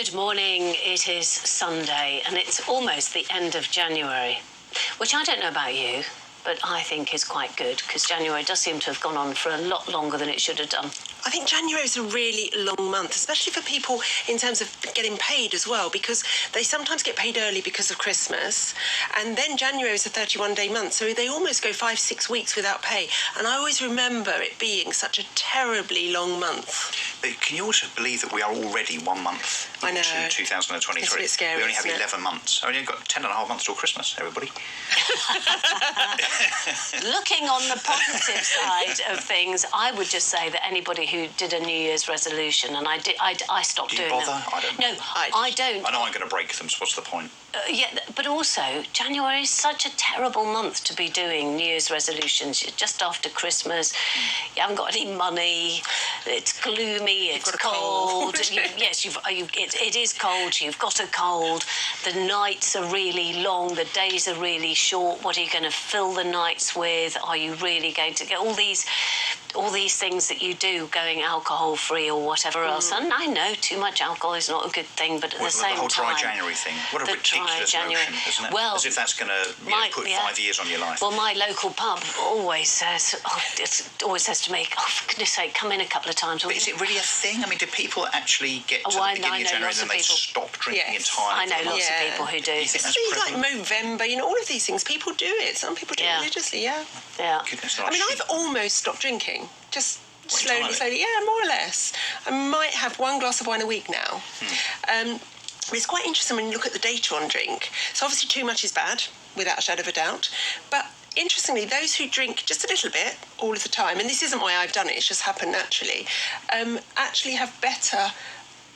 Good morning. It is Sunday and it's almost the end of January, which I don't know about you, but I think is quite good because January does seem to have gone on for a lot longer than it should have done. I think January is a really long month, especially for people in terms of getting paid as well, because they sometimes get paid early because of Christmas, and then January is a 31-day month, so they almost go 5-6 weeks without pay. And I always remember it being such a terribly long month. But can you also believe that we are already 1 month into 2023? It's a bit scary, we only have isn't it? 11 months. I mean, we've got 10 and a half months till Christmas, everybody. Looking on the positive side of things, I would just say that anybody who did a New Year's resolution, and I stopped doing them. Do you bother? I don't. No, I don't. I know I'm going to break them, so what's the point? Yeah, but also, January is such a terrible month to be doing New Year's resolutions. You're just after Christmas, you haven't got any money, it's gloomy, it's cold. It is cold, you've got a cold, the nights are really long, the days are really short. What are you going to fill the nights with? Are you really going to get all these things that you do going alcohol-free or whatever else? And I know too much alcohol is not a good thing, but at the same time... The whole dry January thing. What a ridiculous notion, isn't it? Well, as if that's going to put 5 years on your life. Well, my local pub always says to me, oh, for goodness sake, come in a couple of times. But is it really a thing? I mean, do people actually get to the beginning of January and then they stop drinking entirely? I know lots of people who do. You think that's like Movember, all of these things, people do it. Some people do it religiously, yeah. Goodness, I mean, I've almost stopped drinking. Just slowly, more or less. I might have 1 glass of wine a week now. But it's quite interesting when you look at the data on drink. So obviously too much is bad, without a shadow of a doubt. But interestingly, those who drink just a little bit all of the time, and this isn't why I've done it, it's just happened naturally, actually have better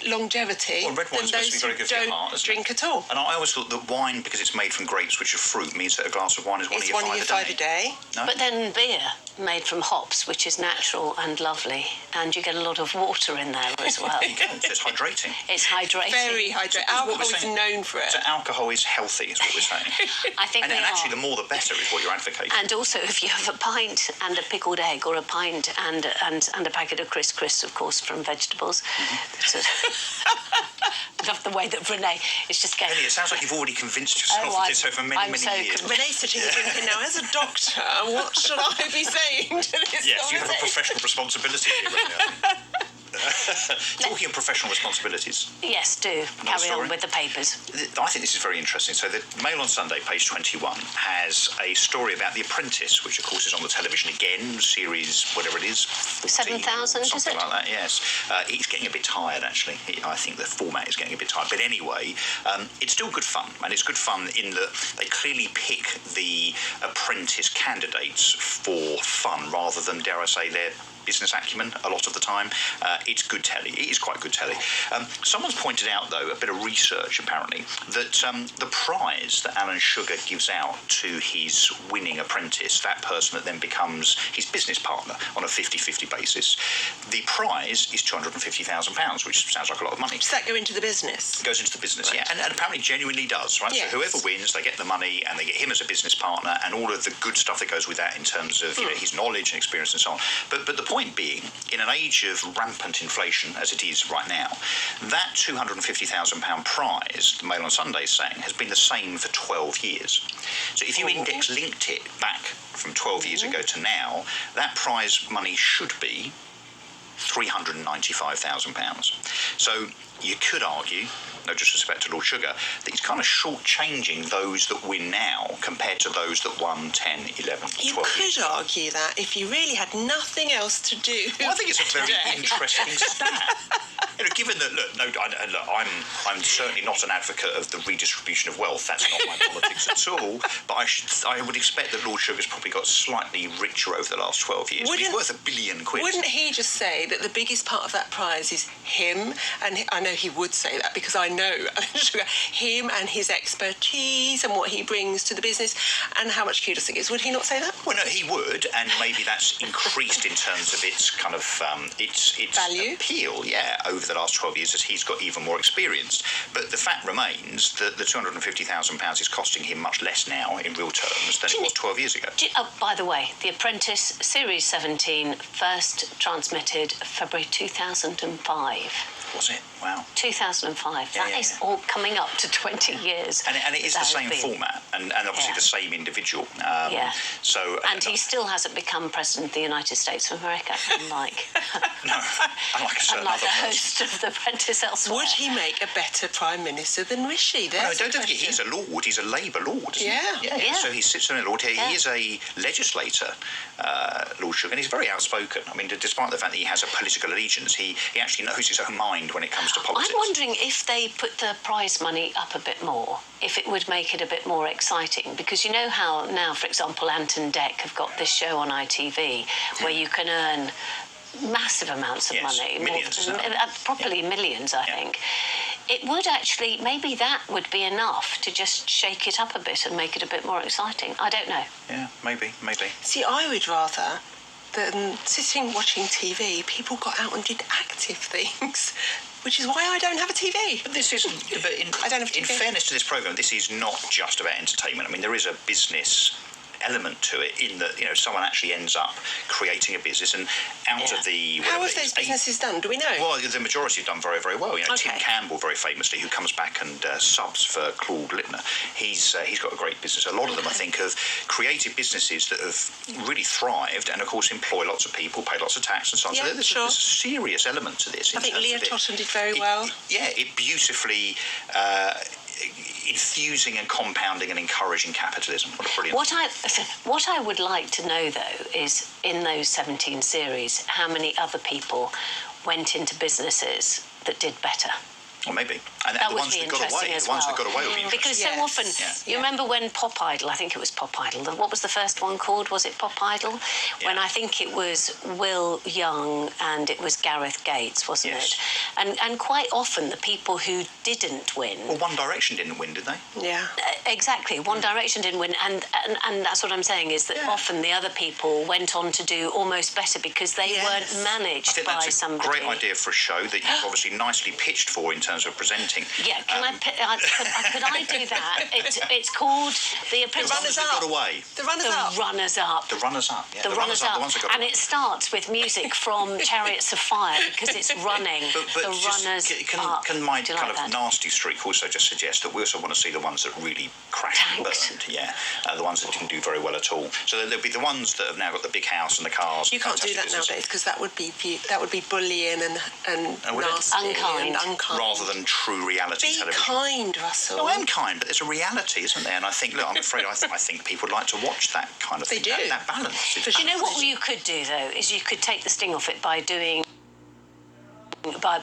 longevity than those who don't drink at all. And I always thought that wine, because it's made from grapes, which are fruit, means that a glass of wine is one of your five a day. No? But then beer, made from hops, which is natural and lovely, and you get a lot of water in there as well. There you go. So it's hydrating. It's hydrating. Very hydrating. Alcohol is known for it. So alcohol is healthy, is what we're saying. I think and actually, the more the better is what you're advocating. And also, if you have a pint and a pickled egg, or a pint and a packet of crisps, of course, from vegetables. Love the way that Renee is just going... Ellie, it sounds like you've already convinced yourself of this over many years. Renee's sitting here thinking, now, as a doctor, what should I be saying to this Yes, you have a professional responsibility here, Renee. Talking of professional responsibilities. Yes, do. Carry on with the papers. I think this is very interesting. So the Mail on Sunday, page 21, has a story about The Apprentice, which of course is on the television again, series, whatever it is, 7,000, something like that, yes. It's getting a bit tired, actually. I think the format is getting a bit tired. But anyway, it's still good fun. And it's good fun in that they clearly pick the apprentice candidates for fun rather than, dare I say, their business acumen a lot of the time. It's good telly. It is quite good telly. Someone's pointed out, though, a bit of research, apparently, that the prize that Alan Sugar gives out to his winning apprentice, that person that then becomes his business partner on a 50-50 basis, the prize is £250,000, which sounds like a lot of money. Does that go into the business? It goes into the business, right. Yeah. And apparently genuinely does, right? Yes. So whoever wins, they get the money and they get him as a business partner and all of the good stuff that goes with that in terms of his knowledge and experience and so on. But the point being, in an age of rampant inflation, as it is right now, that £250,000 prize, the Mail on Sunday is saying, has been the same for 12 years. So if you index linked it back from 12 years ago to now, that prize money should be £395,000. So you could argue, no disrespect to Lord Sugar, that he's kind of shortchanging those that win now compared to those that won 10, 11, 12 years. You could argue that if you really had nothing else to do. Well, I think it's a very interesting stat. Given that, I'm certainly not an advocate of the redistribution of wealth. That's not my politics at all. But I would expect that Lord Sugar's probably got slightly richer over the last 12 years. He's worth £1 billion. Wouldn't he just say that the biggest part of that prize is him? And I know he would say that because I know Sugar, him and his expertise and what he brings to the business and how much kudos it is. Would he not say that? Well, no, he would, and maybe that's increased in terms of its kind of its value, appeal, over the last 12 years as he's got even more experience. But the fact remains that the £250,000 is costing him much less now in real terms than it was 12 years ago. By the way, The Apprentice Series 17 first transmitted February 2005. Was it? Wow. 2005. That is all coming up to 20 years. And it is the same format, and obviously the same individual. So. And he still hasn't become President of the United States of America, unlike... No, unlike a certain unlike other the person. host of The Apprentice elsewhere. Would he make a better Prime Minister than Rishi? No, don't forget, he's a Lord. He's a Labour Lord. Yeah. Yeah. So he sits on a Lord. He is a legislator, Lord Sugar, and he's very outspoken. I mean, despite the fact that he has a political allegiance, he actually knows his own mind when it comes to politics. I'm wondering if they put the prize money up a bit more, if it would make it a bit more exciting. Because you know how now, for example, Ant and Dec have got this show on ITV where you can earn massive amounts of money. Millions. Probably millions, I think. It would actually, maybe that would be enough to just shake it up a bit and make it a bit more exciting. I don't know. Yeah, maybe. See, I would rather than sitting watching TV, people got out and did active things, which is why I don't have a TV. But this isn't. But I don't have a TV. In fairness to this programme, this is not just about entertainment. I mean, there is a business element to it in that, you know, someone actually ends up creating a business, and out of the... How have those businesses done? Do we know? Well, the majority have done very, very well. You know, Okay. Tim Campbell, very famously, who comes back and subs for Claude Littner, he's got a great business. A lot of them, I think, have created businesses that have really thrived and, of course, employ lots of people, pay lots of tax and so on. Yeah, so there's a serious element to this. I think Leah Totten did very well. It beautifully... infusing and compounding and encouraging capitalism. What a brilliant... What I would like to know, though, is in those 17 series, how many other people went into businesses that did better? Or maybe. And That the would ones be that got interesting away, as the ones that well. got away would be interesting. Because so often, you remember when Pop Idol, I think it was Pop Idol, what was the first one called? Was it Pop Idol? Yeah. When I think it was Will Young and it was Gareth Gates, wasn't it? And quite often the people who didn't win... Well, One Direction didn't win, did they? Yeah. Exactly. One Direction didn't win, and that's what I'm saying, is that often the other people went on to do almost better because they weren't managed I think by that's a somebody. great idea for a show that you've obviously nicely pitched for in terms of presenting. Yeah, could I do that? It's called The Apprentice. The Runners Up. Got away. The Runners-Up. The Runners-Up. The Runners-Up, yeah. The Runners-Up. The ones that got And away. it starts with music from Chariots of Fire because it's running. But the just, Runners-Up. can my Do you kind like of that? nasty streak also just suggest that we also want to see the ones that really crashed and Tanked. burned? The ones that didn't do very well at all. So there'll be the ones that have now got the big house and the cars. You can't do that fantastic business. nowadays because that would be bullying and would it? nasty Unkind. and unkind. Rather than true reality Be television. kind, Russell. No, I am kind, but there's a reality, isn't there? And I think, look, I'm afraid I think people would like to watch that kind of They thing. do. That balance. Do you know what you could do, though, is you could take the sting off it by doing... by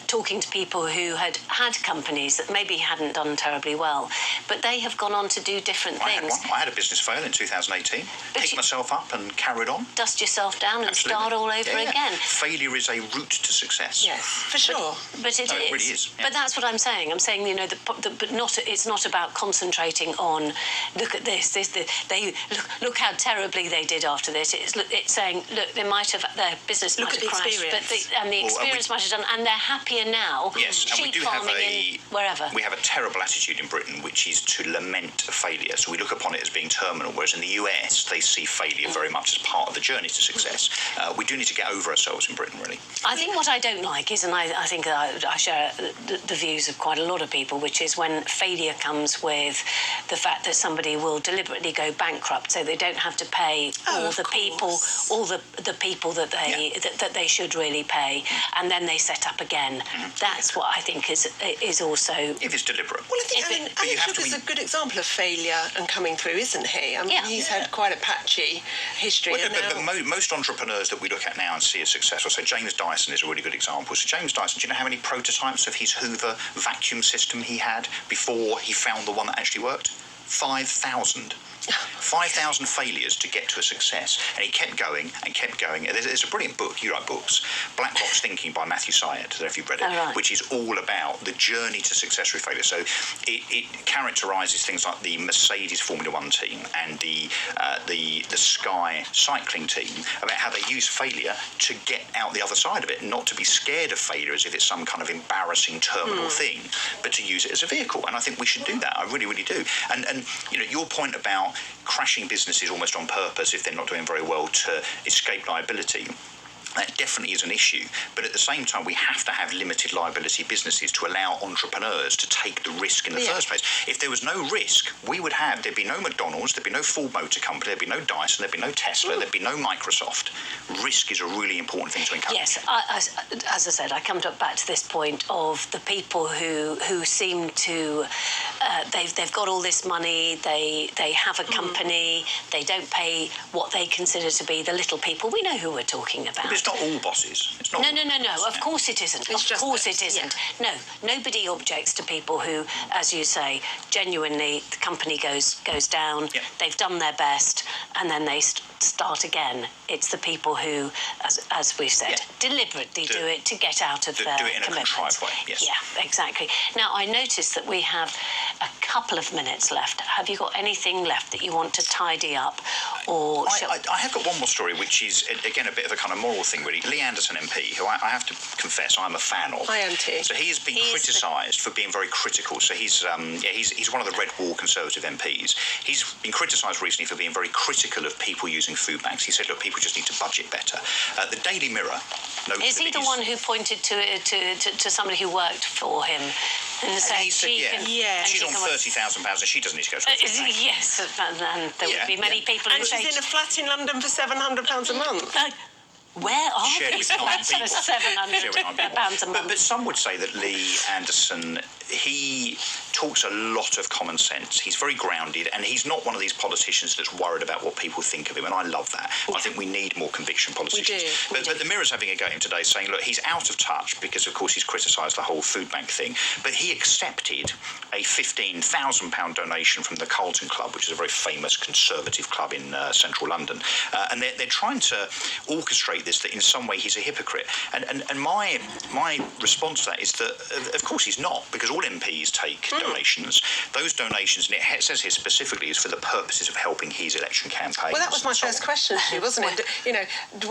talking to people who had companies that maybe hadn't done terribly well, but they have gone on to do different things. I had a business fail in 2018. Picked myself up and carried on. Dust yourself down and start all over again. Failure is a route to success. Yes, for sure. But it really is. Yeah. But that's what I'm saying. I'm saying, you know, but not. It's not about concentrating on. Look at this. Look how terribly they did after this. It's saying, look, they might have their business Look might at have the crashed, experience. but the experience might have done, and they're happier now. Yes, and we sheep do have farming in wherever. We have a terrible attitude in Britain, which is to lament failure. So we look upon it as being terminal, whereas in the US they see failure very much as part of the journey to success. We do need to get over ourselves in Britain, really. I think what I don't like is, and I think I share the views of quite a lot of people, which is when failure comes with the fact that somebody will deliberately go bankrupt, so they don't have to pay all the people that they should really pay, and then they set up again. That's what I think is also... If it's deliberate. Well, I think Alan Sugar's a good example of failure and coming through, isn't he? I mean, he's had quite a patchy history. Well, but most entrepreneurs that we look at now and see as successful, so James Dyson is a really good example. So James Dyson, do you know how many prototypes of his Hoover vacuum system he had before he found the one that actually worked? 5,000. 5,000 failures to get to a success, and he kept going and kept going. There's a brilliant book, you write books, Black Box Thinking by Matthew Syed, I don't know if you've read it, which is all about the journey to success through failure. So it characterises things like the Mercedes Formula One team and the Sky cycling team, about how they use failure to get out the other side of it, not to be scared of failure as if it's some kind of embarrassing terminal thing, but to use it as a vehicle. And I think we should do that. I really, really do. And you know, your point about crashing businesses almost on purpose if they're not doing very well to escape liability, That definitely is an issue, but at the same time, we have to have limited liability businesses to allow entrepreneurs to take the risk in the first place. If there was no risk, there'd be no McDonald's, there'd be no Ford Motor Company, there'd be no Dyson, there'd be no Tesla, there'd be no Microsoft. Risk is a really important thing to encourage. Yes, as I said, I come back to this point of the people who seem to they've got all this money, they have a company, they don't pay what they consider to be the little people. We know who we're talking about. But it's not all bosses. It's not. No. Of course it isn't. Of course it isn't. No, nobody objects to people who, as you say, genuinely the company goes down. Yeah. They've done their best, and then they start again. It's the people who, as we've said, deliberately do it to get out of their do it in commitments. a contrived way. Yes. Yeah, exactly. Now I noticed that we have a couple of minutes left. Have you got anything left that you want to tidy up, or? I have got one more story, which is again a bit of a kind of moral thing, really. Lee Anderson MP, who I have to confess I'm a fan of. I am too. So he has been criticised for being very critical. So he's one of the Red Wall Conservative MPs. He's been criticised recently for being very critical of people using food banks. He said, look, people just need to budget better. The Daily Mirror. Is he the one who pointed to somebody who worked for him and said she's on £30,000 and she doesn't need to go to a food bank. Yes, and there would be many people who and say... she's in a flat in London for £700 a month. Where are Shared these with 9 flats for people. £700 a month? But some would say that Lee Anderson, he talks a lot of common sense. He's very grounded, and he's not one of these politicians that's worried about what people think of him, and I love that. I think we need more conviction politicians. We do. But the Mirror's having a go at him today, saying, look, he's out of touch because, of course, he's criticised the whole food bank thing, but he accepted a £15,000 donation from the Carlton Club, which is a very famous conservative club in central London, and they're trying to orchestrate this, that in some way he's a hypocrite. And my response to that is that, of course, he's not, because all MPs take donations. Those donations, and it says here specifically, is for the purposes of helping his election campaign. Well, that was my first question, wasn't it? You know,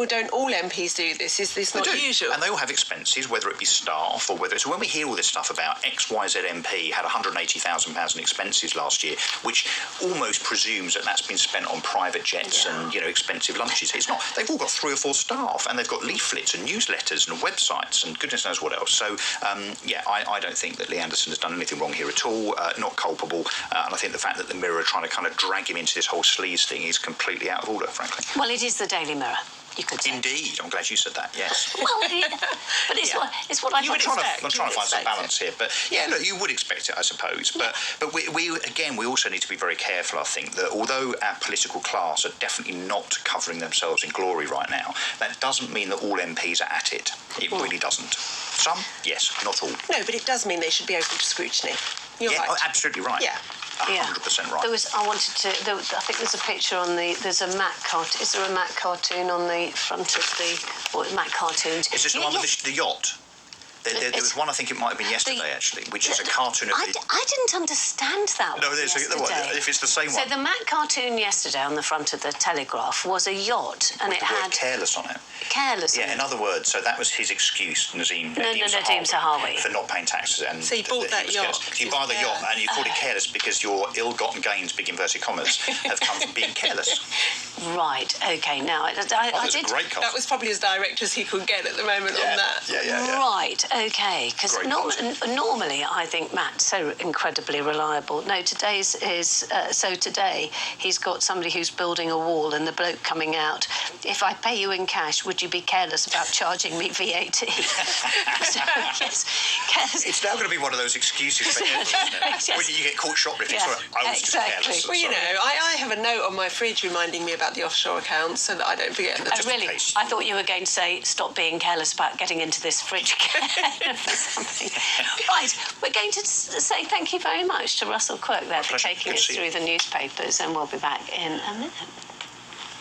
don't all MPs do this? Is this not usual? And they all have expenses, whether it be staff or whether it's... When we hear all this stuff about XYZ MP had £180,000 in expenses last year, which almost presumes that that's been spent on private jets and, expensive lunches. It's not. They've all got 3 or 4 staff, and they've got leaflets and newsletters and websites and goodness knows what else. So, I don't think that Lee Anderson has done anything wrong here at all, not culpable, and I think the fact that the Mirror are trying to kind of drag him into this whole sleaze thing is completely out of order, frankly. Well, it is the Daily Mirror, you could say. Indeed, I'm glad you said that, yes. Well, but it's what I I'm trying to find some expect balance here, but look, you would expect it, I suppose. But we also need to be very careful, I think, that although our political class are definitely not covering themselves in glory right now, that doesn't mean that all MPs are at it. It really doesn't. Some, yes, not all. No, but it does mean they should be open to scrutiny. You're right. Oh, absolutely right. Yeah. 100% right. I think there's a picture on there's a Mac cartoon. Is there a Mac cartoon on the front of Mac cartoons? Is this the one with the yacht? There was one, I think it might have been yesterday, actually, which is a cartoon of... I didn't understand that No, one yesterday. if it's the same so one. So the Mac cartoon yesterday on the front of the Telegraph was a yacht, and with it the word had... careless on it. Careless. Yeah, in other words, so that was his excuse, Nadeem Sahawi, for not paying taxes. And so you bought that yacht. You buy the yacht and you call it careless because your ill-gotten gains, big inverted commas, have come from being careless. Right, OK, now I did... A great car. That was probably as direct as he could get at the moment on that. Yeah. Right, OK, because normally I think Matt's so incredibly reliable. No, today's is... today he's got somebody who's building a wall and the bloke coming out. If I pay you in cash, would you be careless about charging me VAT? So, yes, careless. It's now going to be one of those excuses for everyone, isn't it? Yes. When you get caught shoplifting, sorry, I was just careless. Well, I have a note on my fridge reminding me about the offshore accounts so that I don't forget them. Oh, really? I thought you were going to say, stop being careless about getting into this fridge again or something. Right, we're going to say thank you very much to Russell Quirk there for taking us through the newspapers, and we'll be back in a minute.